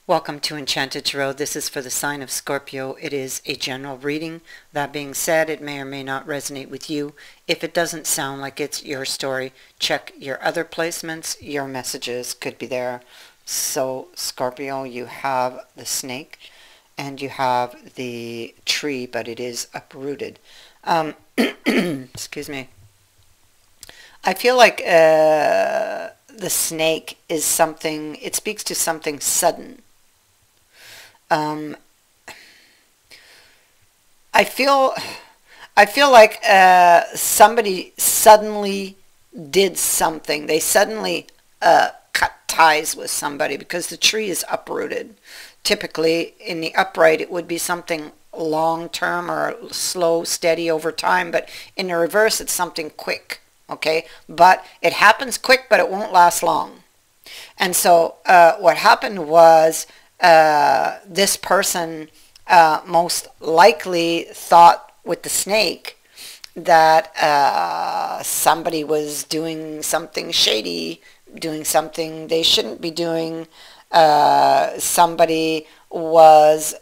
Welcome to Enchanted Tarot. This is for the sign of Scorpio. It is a general reading. That being said, it may or may not resonate with you. If it doesn't sound like it's your story, check your other placements. Your messages could be there. So, Scorpio, you have the snake and you have the tree, but it is uprooted. Excuse me. I feel like the snake is something, it speaks to something sudden. I feel like somebody suddenly did something. They suddenly cut ties with somebody because the tree is uprooted. Typically, in the upright, it would be something long-term or slow, steady over time, but in the reverse, it's something quick, okay? But it happens quick, but it won't last long. And so what happened was this person most likely thought with the snake that somebody was doing something shady, doing something they shouldn't be doing. Somebody was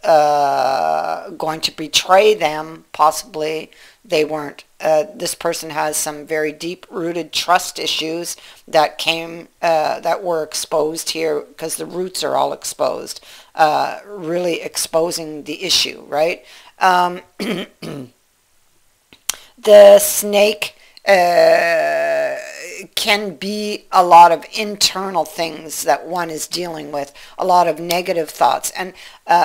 going to betray them, possibly. They weren't. This person has some very deep-rooted trust issues that that were exposed here because the roots are all exposed, really exposing the issue, right? The snake can be a lot of internal things that one is dealing with, a lot of negative thoughts and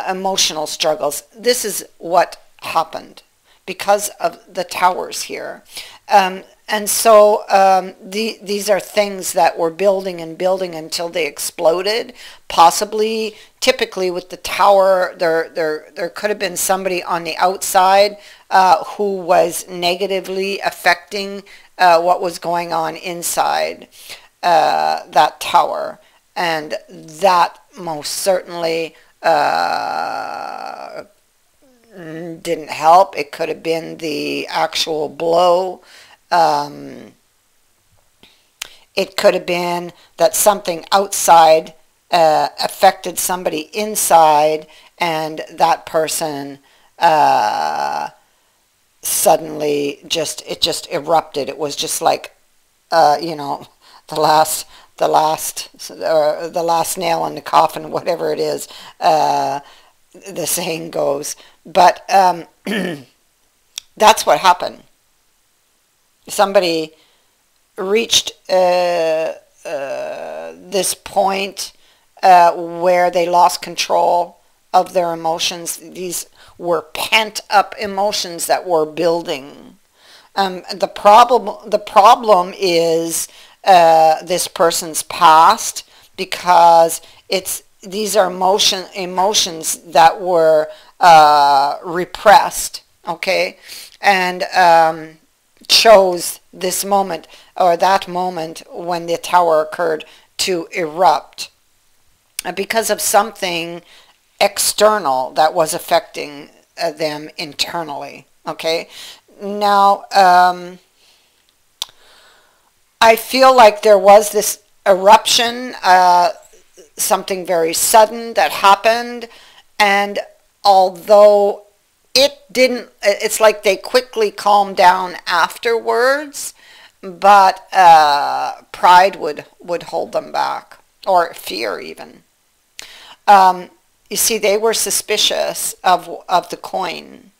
emotional struggles. This is what happened because of the towers here. And so these are things that were building and building until they exploded. Possibly, typically with the tower, there could have been somebody on the outside who was negatively affecting what was going on inside that tower. And that most certainly didn't help. It could have been the actual blow. It could have been that something outside affected somebody inside, and that person suddenly it just erupted. It was just like you know, the last nail in the coffin, whatever it is, the saying goes. But that's what happened. Somebody reached this point where they lost control of their emotions. These were pent-up emotions that were building. The problem is this person's past, because these are emotions that were repressed, okay, and chose this moment or that moment when the tower occurred to erupt because of something external that was affecting them internally, okay? Now, I feel like there was this eruption, something very sudden that happened, and although it's like they quickly calmed down afterwards, but pride would hold them back, or fear even. You see, they were suspicious of the coin.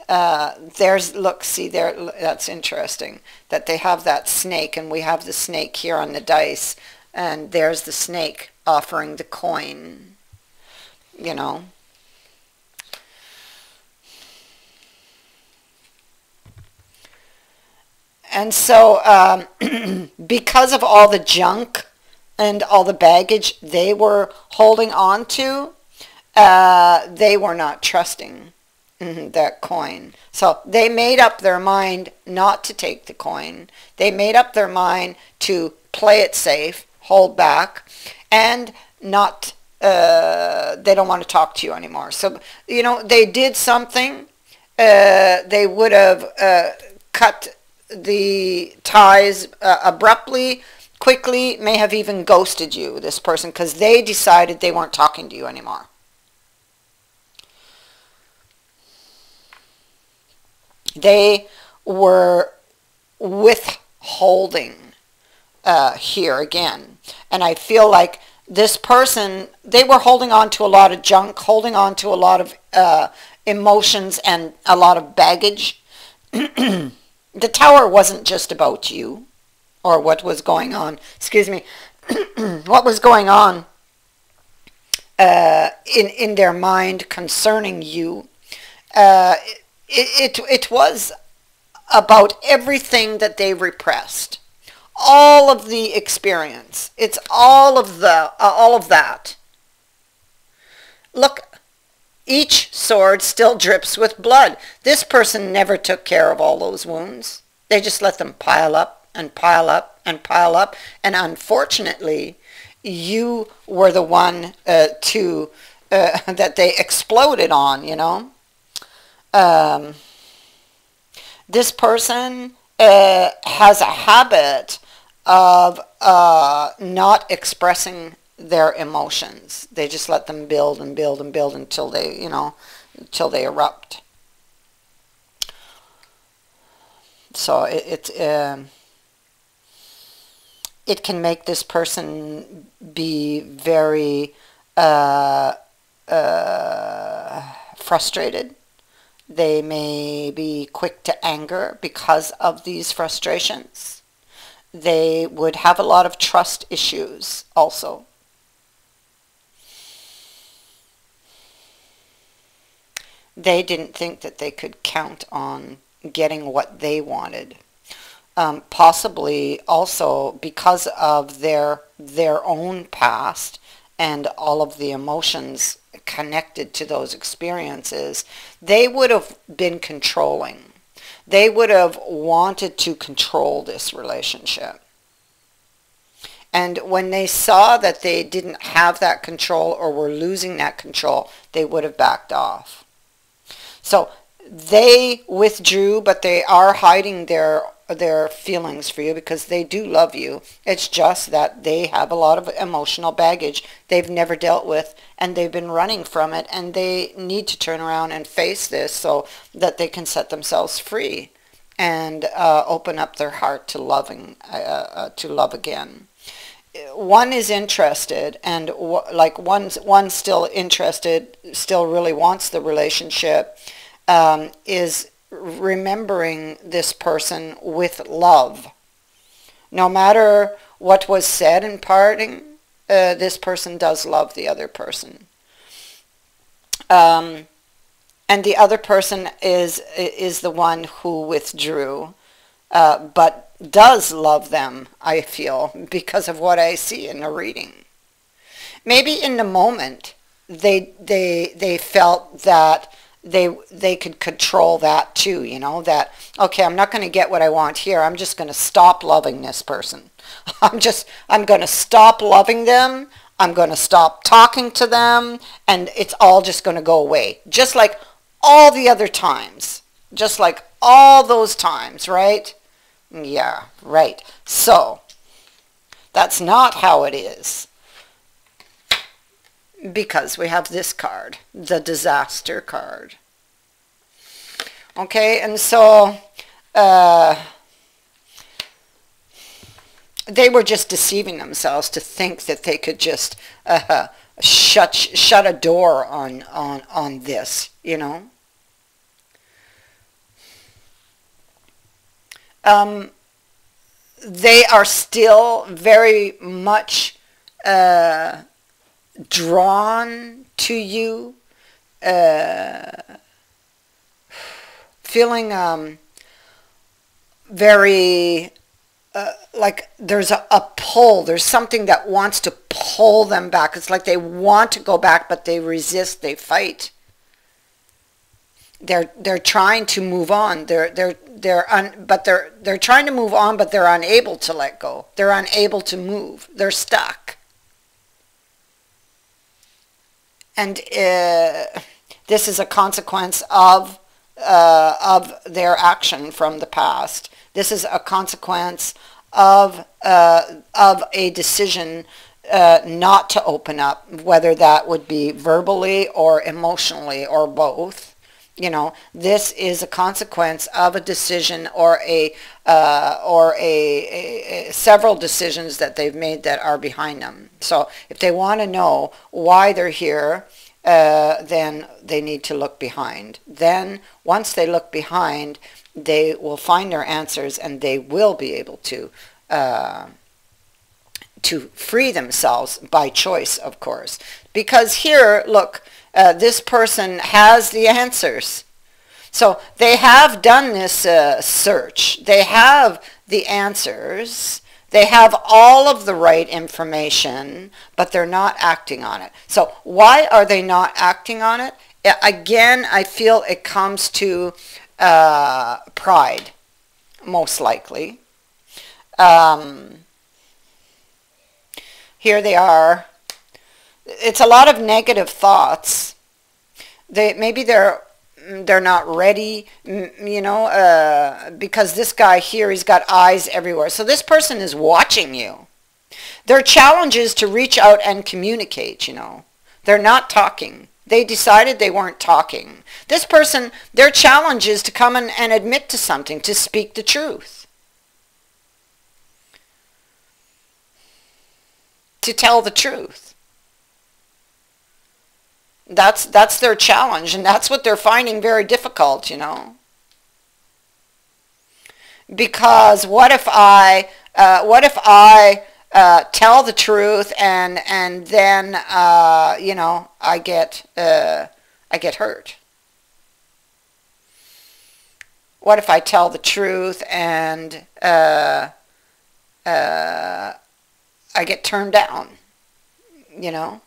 Look, see there, that's interesting that they have that snake, and we have the snake here on the dice, and there's the snake offering the coin, you know. And so because of all the junk and all the baggage they were holding on to, they were not trusting that coin. So they made up their mind not to take the coin. They made up their mind to play it safe, hold back, and not, they don't want to talk to you anymore. So, you know, they did something. They would have cut the ties abruptly, quickly may have even ghosted you, this person, because they decided they weren't talking to you anymore. They were withholding here again. And I feel like this person, they were holding on to a lot of junk, holding on to a lot of emotions and a lot of baggage. The Tower wasn't just about you or what was going on. Excuse me. What was going on in their mind concerning you. It was about everything that they repressed. All of the experience. It's all of that. Look, each sword still drips with blood. This person never took care of all those wounds. They just let them pile up and pile up and pile up. And unfortunately, you were the one that they exploded on, you know. This person has a habit of not expressing their emotions. They just let them build and build and build until they, you know, until they erupt. So it can make this person be very frustrated. They may be quick to anger because of these frustrations. They would have a lot of trust issues also. They didn't think that they could count on getting what they wanted. Possibly also because of their own past and all of the emotions connected to those experiences, they would have been controlling. They would have wanted to control this relationship. And when they saw that they didn't have that control or were losing that control, they would have backed off. So they withdrew, but they are hiding their feelings for you because they do love you. It's just that they have a lot of emotional baggage they've never dealt with, and they've been running from it, and they need to turn around and face this so that they can set themselves free and open up their heart to loving, to love again. One is interested, and like one's still interested, still really wants the relationship, is remembering this person with love. No matter what was said in parting, this person does love the other person. And the other person is the one who withdrew, but does love them, I feel, because of what I see in the reading. Maybe in the moment they felt that they could control that too, you know, that, okay, I'm not going to get what I want here. I'm just going to stop loving this person. I'm going to stop loving them. I'm going to stop talking to them, and it's all just going to go away. Just like all the other times. Just like all those times, right? Yeah, right. So, that's not how it is. Because we have this card, the disaster card. Okay, and so they were just deceiving themselves to think that they could just shut a door on this, you know. They are still very much drawn to you, feeling very like there's a pull. There's something that wants to pull them back. It's like they want to go back, but they resist. They fight. They're trying to move on. They're trying to move on, but they're unable to let go. They're unable to move. They're stuck. And this is a consequence of their action from the past. This is a consequence of of a decision not to open up, whether that would be verbally or emotionally or both. You know, this is a consequence of a decision or several decisions that they've made that are behind them. So if they want to know why they're here, then they need to look behind. Then once they look behind, they will find their answers, and they will be able to free themselves by choice, of course. Because here, look, this person has the answers. So they have done this search. They have the answers. They have all of the right information, but they're not acting on it. So why are they not acting on it? Again, I feel it comes to pride, most likely. Here they are. It's a lot of negative thoughts. Maybe they're not ready, you know, because this guy here, he's got eyes everywhere. So this person is watching you. Their challenge is to reach out and communicate, you know. They're not talking. They decided they weren't talking. This person, their challenge is to come and admit to something, to speak the truth, to tell the truth. That's their challenge, and that's what they're finding very difficult, you know. Because what if I tell the truth and then you know, I get hurt? What if I tell the truth and I get turned down, you know?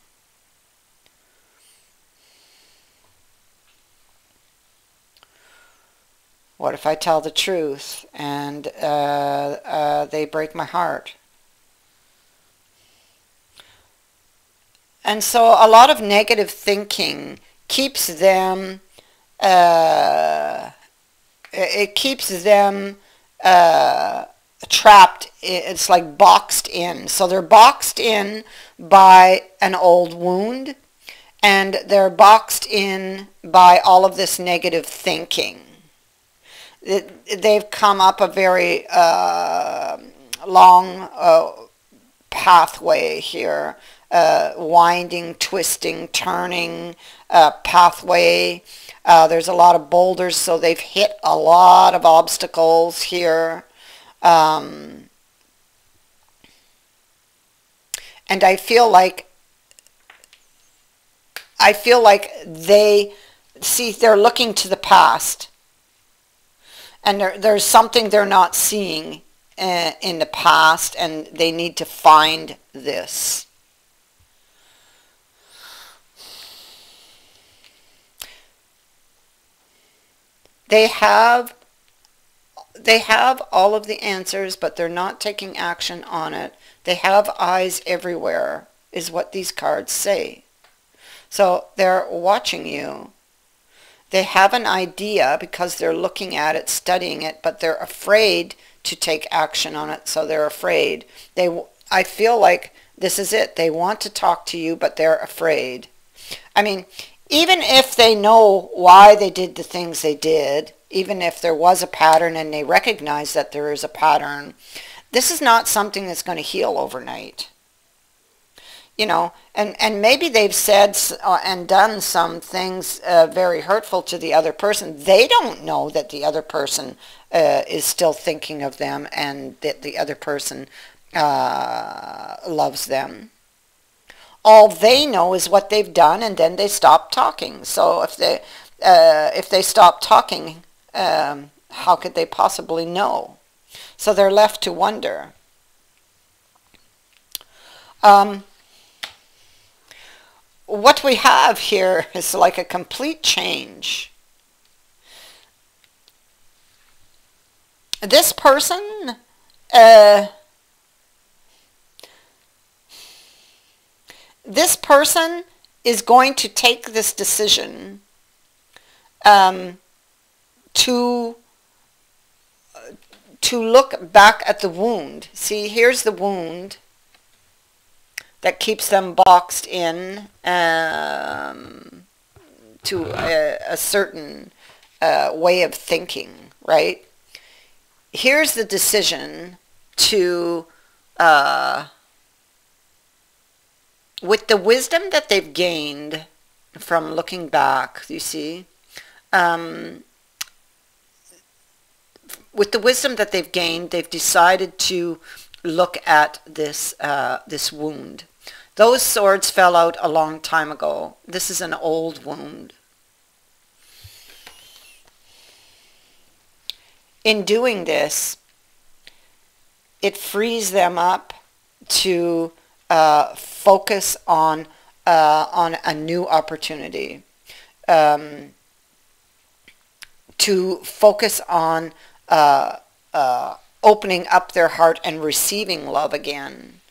What if I tell the truth and they break my heart? And so a lot of negative thinking keeps them, it keeps them trapped. It's like boxed in. So they're boxed in by an old wound, and they're boxed in by all of this negative thinking. They've come up a very long pathway here, winding, twisting, turning pathway. There's a lot of boulders, so they've hit a lot of obstacles here. And I feel like they're looking to the past. And there's something they're not seeing in the past, and they need to find this. They have all of the answers, but they're not taking action on it. They have eyes everywhere, is what these cards say. So they're watching you. They have an idea because they're looking at it, studying it, but they're afraid to take action on it, so they're afraid. I feel like this is it. They want to talk to you, but they're afraid. I mean, even if they know why they did the things they did, even if there was a pattern and they recognize that there is a pattern, this is not something that's going to heal overnight. You know, and maybe they've said and done some things very hurtful to the other person. They don't know that the other person is still thinking of them and that the other person loves them. All they know is what they've done, and then they stop talking. So if they stop talking, how could they possibly know? So they're left to wonder. What we have here is like a complete change. This person is going to take this decision to to look back at the wound. See, here's the wound that keeps them boxed in to a certain way of thinking, right? Here's the decision to, with the wisdom that they've gained from looking back, you see, with the wisdom that they've gained, they've decided to look at this this wound. Those swords fell out a long time ago. This is an old wound. In doing this, it frees them up to focus on a new opportunity, to focus on opening up their heart and receiving love again.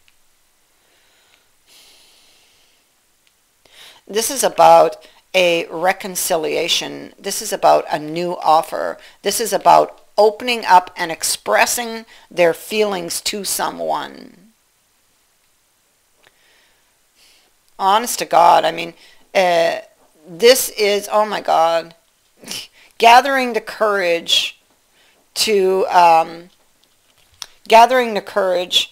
This is about a reconciliation. This is about a new offer. This is about opening up and expressing their feelings to someone. Honest to God, I mean, this is, oh my God, gathering the courage to, gathering the courage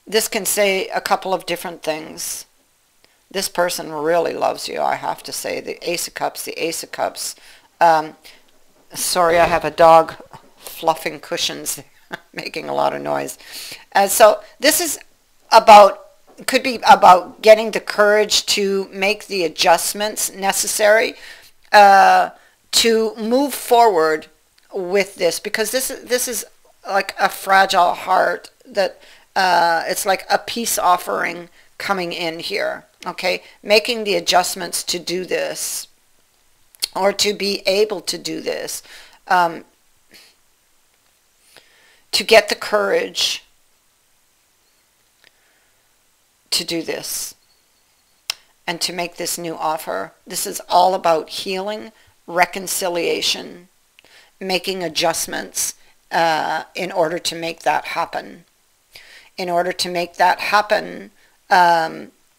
this can say a couple of different things. This person really loves you, I have to say. The Ace of Cups, the Ace of Cups. Sorry, I have a dog fluffing cushions, making a lot of noise. So this is about, could be about getting the courage to make the adjustments necessary to move forward with this, because this is like a fragile heart that it's like a peace offering coming in here. Okay, making the adjustments to do this, or to be able to do this, to get the courage to do this and to make this new offer. This is all about healing, reconciliation, making adjustments in order to make that happen. In order to make that happen,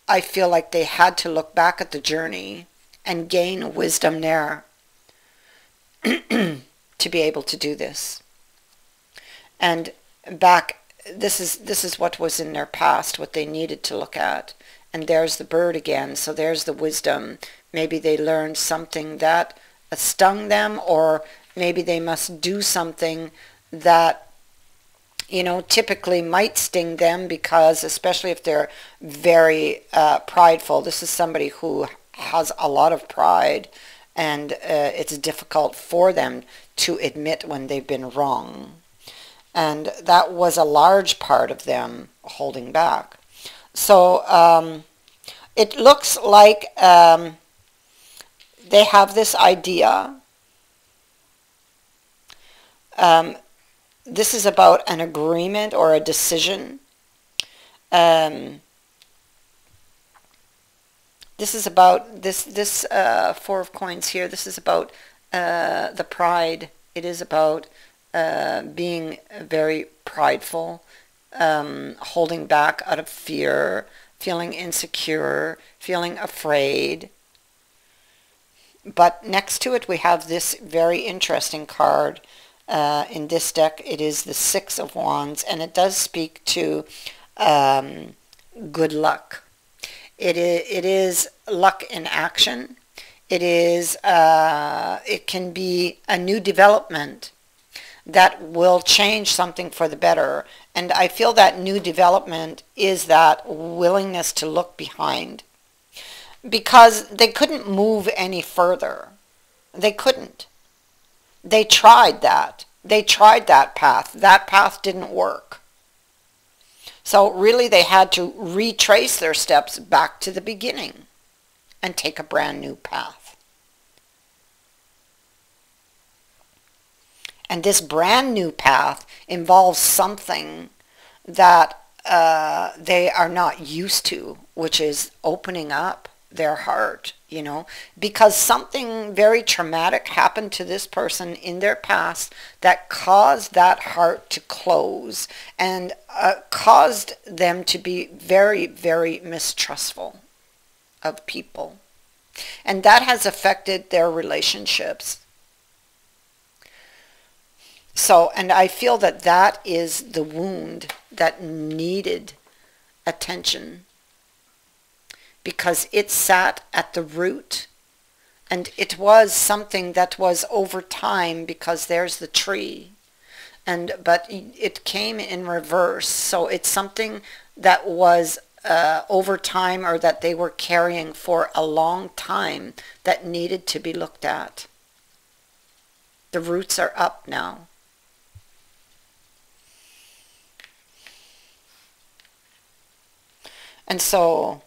I feel like they had to look back at the journey and gain wisdom there to be able to do this. And back, this is what was in their past, what they needed to look at. And there's the bird again, so there's the wisdom. Maybe they learned something that stung them, or maybe they must do something that, you know, typically might sting them, because especially if they're very prideful. This is somebody who has a lot of pride, and it's difficult for them to admit when they've been wrong. And that was a large part of them holding back. So it looks like they have this idea. This is about an agreement or a decision. This is about this Four of Coins here. This is about the pride. It is about being very prideful, holding back out of fear, feeling insecure, feeling afraid. But next to it we have this very interesting card. In this deck, it is the Six of Wands, and it does speak to good luck. It is luck in action. It is it can be a new development that will change something for the better. And I feel that new development is that willingness to look behind, because they couldn't move any further. They couldn't. They tried that. They tried that path. That path didn't work. So really they had to retrace their steps back to the beginning and take a brand new path. And this brand new path involves something that they are not used to, which is opening up their heart, you know, because something very traumatic happened to this person in their past that caused that heart to close and caused them to be very, very mistrustful of people. And that has affected their relationships. So, and I feel that that is the wound that needed attention, because it sat at the root, and it was something that was over time, because there's the tree, but it came in reverse. So it's something that was over time, or that they were carrying for a long time, that needed to be looked at. The roots are up now. And so,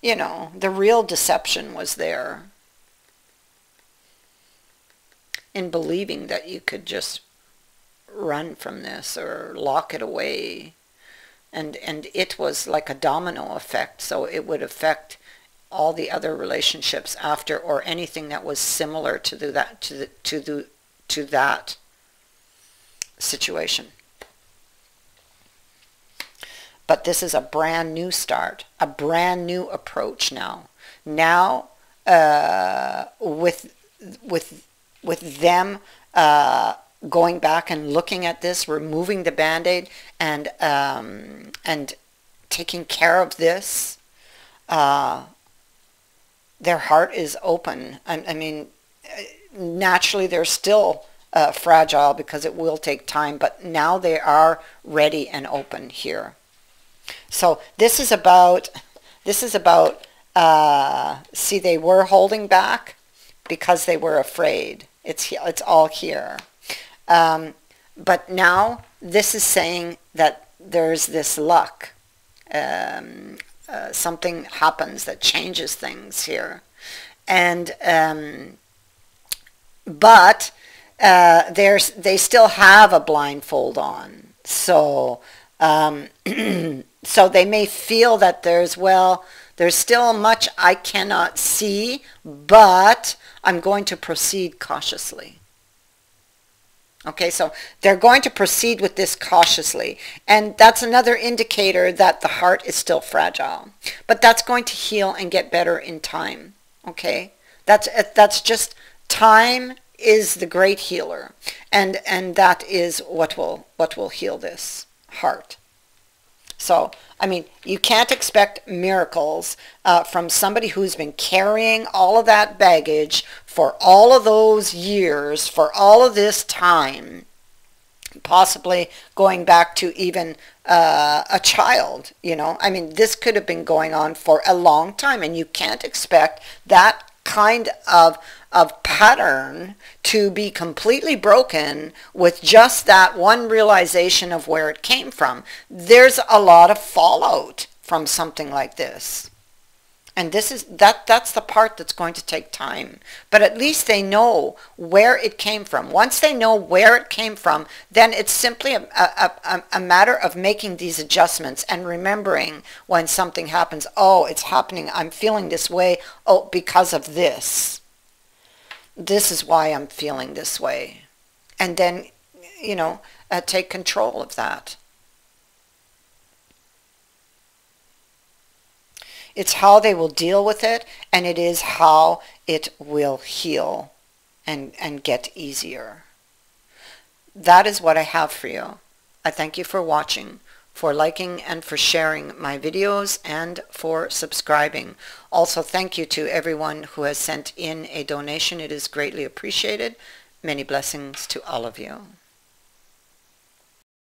you know, the real deception was there in believing that you could just run from this or lock it away. And it was like a domino effect, so it would affect all the other relationships after, or anything that was similar to that situation. But this is a brand new start, a brand new approach now. Now, with them going back and looking at this, removing the Band-Aid, and taking care of this, their heart is open. I mean, naturally they're still fragile, because it will take time, but now they are ready and open here. So this is about, see, they were holding back because they were afraid. It's all here. But now this is saying that there's this luck. Something happens that changes things here. And, but they still have a blindfold on. So, so they may feel that there's still much I cannot see, but I'm going to proceed cautiously. Okay, so they're going to proceed with this cautiously. And that's another indicator that the heart is still fragile. But that's going to heal and get better in time. Okay, that's just, time is the great healer. And that is what will heal this heart. So, I mean, you can't expect miracles from somebody who's been carrying all of that baggage for all of those years, for all of this time, possibly going back to even a child, you know. I mean, this could have been going on for a long time, and you can't expect that kind of pattern to be completely broken with just that one realization of where it came from. There's a lot of fallout from something like this. And that's the part that's going to take time. But at least they know where it came from. Once they know where it came from, then it's simply a matter of making these adjustments and remembering when something happens. Oh, it's happening. I'm feeling this way. Oh, because of this. This is why I'm feeling this way. And then, you know, take control of that. It's how they will deal with it, and it is how it will heal and get easier. That is what I have for you. I thank you for watching, for liking and for sharing my videos, and for subscribing. Also, thank you to everyone who has sent in a donation. It is greatly appreciated. Many blessings to all of you.